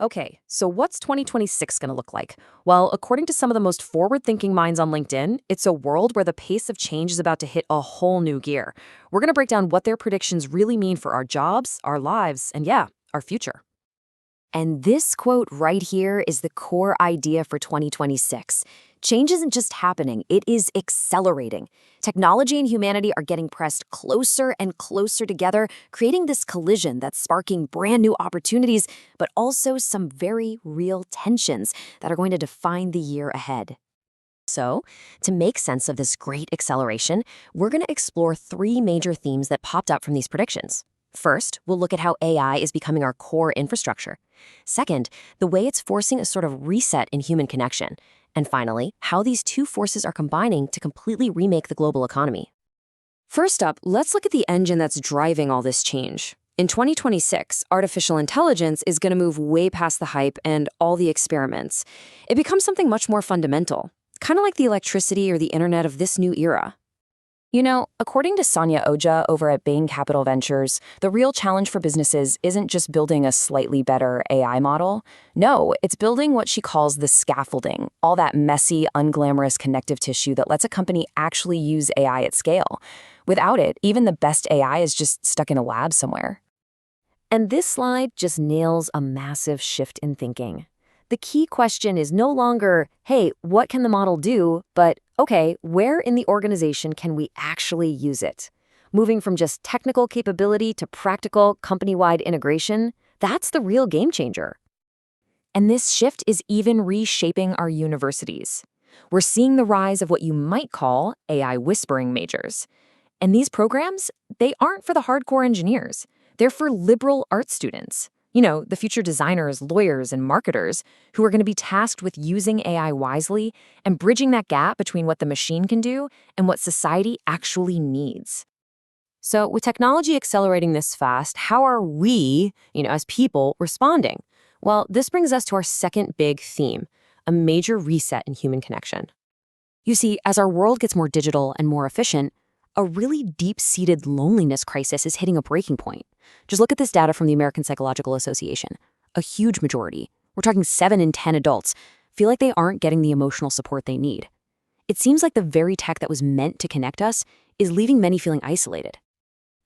Okay, so what's 2026 going to look like? Well, according to some of the most forward-thinking minds on LinkedIn, it's a world where the pace of change is about to hit a whole new gear. We're going to break down what their predictions really mean for our jobs, our lives, and yeah, our future. And this quote right here is the core idea for 2026. Change isn't just happening, it is accelerating. Technology and humanity are getting pressed closer and closer together, creating this collision that's sparking brand new opportunities, but also some very real tensions that are going to define the year ahead. So, to make sense of this great acceleration, we're going to explore three major themes that popped up from these predictions. First, we'll look at how AI is becoming our core infrastructure. Second, the way it's forcing a sort of reset in human connection. And finally, how these two forces are combining to completely remake the global economy. First up, let's look at the engine that's driving all this change. In 2026, artificial intelligence is going to move way past the hype and all the experiments. It becomes something much more fundamental, kind of like the electricity or the internet of this new era. You know, according to Sonia Oja over at Bain Capital Ventures, the real challenge for businesses isn't just building a slightly better AI model. No, it's building what she calls the scaffolding, all that messy, unglamorous connective tissue that lets a company actually use AI at scale. Without it, even the best AI is just stuck in a lab somewhere. And this slide just nails a massive shift in thinking. The key question is no longer, hey, what can the model do? But, okay, where in the organization can we actually use it? Moving from just technical capability to practical, company-wide integration, that's the real game changer. And this shift is even reshaping our universities. We're seeing the rise of what you might call AI whispering majors. And these programs, they aren't for the hardcore engineers. They're for liberal arts students. You know, the future designers, lawyers, and marketers who are going to be tasked with using AI wisely and bridging that gap between what the machine can do and what society actually needs. So with technology accelerating this fast, how are we, as people, responding? Well, this brings us to our second big theme, a major reset in human connection. You see, as our world gets more digital and more efficient, a really deep-seated loneliness crisis is hitting a breaking point. Just look at this data from the American Psychological Association. A huge majority, we're talking 7 in 10 adults, feel like they aren't getting the emotional support they need. It seems like the very tech that was meant to connect us is leaving many feeling isolated.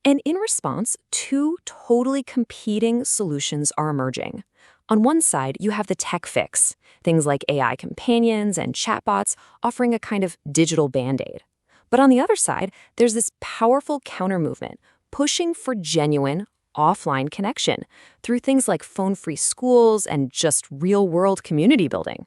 And in response, two totally competing solutions are emerging. On one side, you have the tech fix, things like AI companions and chatbots offering a kind of digital band-aid. But on the other side, there's this powerful counter-movement pushing for genuine, offline connection through things like phone-free schools and just real-world community building.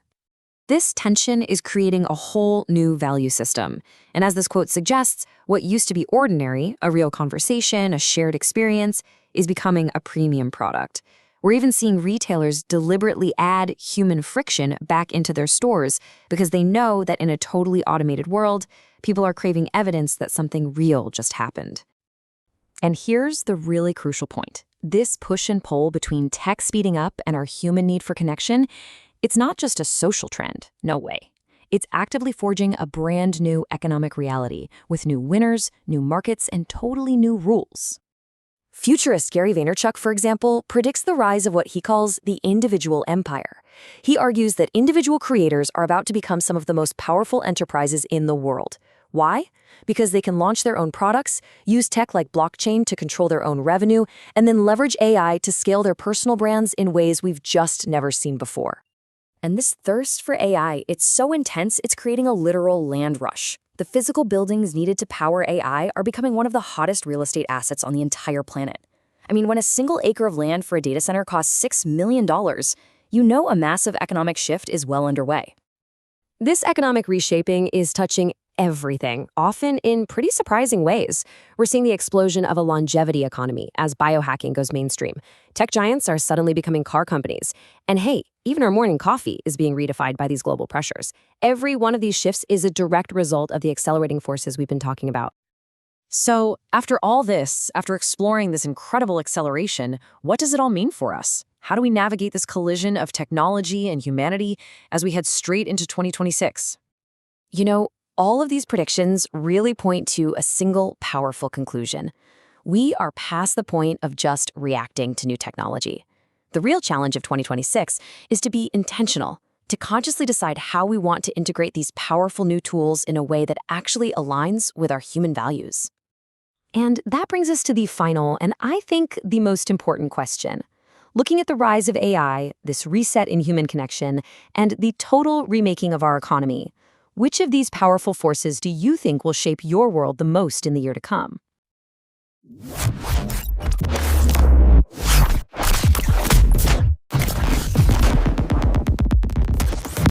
This tension is creating a whole new value system. And as this quote suggests, what used to be ordinary, a real conversation, a shared experience, is becoming a premium product. We're even seeing retailers deliberately add human friction back into their stores because they know that in a totally automated world, people are craving evidence that something real just happened. And here's the really crucial point. This push and pull between tech speeding up and our human need for connection, it's not just a social trend, no way. It's actively forging a brand new economic reality with new winners, new markets, and totally new rules. Futurist Gary Vaynerchuk, for example, predicts the rise of what he calls the individual empire. He argues that individual creators are about to become some of the most powerful enterprises in the world. Why? Because they can launch their own products, use tech like blockchain to control their own revenue, and then leverage AI to scale their personal brands in ways we've just never seen before. And this thirst for AI, it's so intense, it's creating a literal land rush. The physical buildings needed to power AI are becoming one of the hottest real estate assets on the entire planet. I mean, when a single acre of land for a data center costs $6 million, you know a massive economic shift is well underway. This economic reshaping is touching everything, often in pretty surprising ways. We're seeing the explosion of a longevity economy as biohacking goes mainstream. Tech giants are suddenly becoming car companies. And hey, even our morning coffee is being redefined by these global pressures. Every one of these shifts is a direct result of the accelerating forces we've been talking about. So, after all this, after exploring this incredible acceleration, what does it all mean for us? How do we navigate this collision of technology and humanity as we head straight into 2026? You know, all of these predictions really point to a single powerful conclusion. We are past the point of just reacting to new technology. The real challenge of 2026 is to be intentional, to consciously decide how we want to integrate these powerful new tools in a way that actually aligns with our human values. And that brings us to the final, and I think the most important question. Looking at the rise of AI, this reset in human connection, and the total remaking of our economy, which of these powerful forces do you think will shape your world the most in the year to come?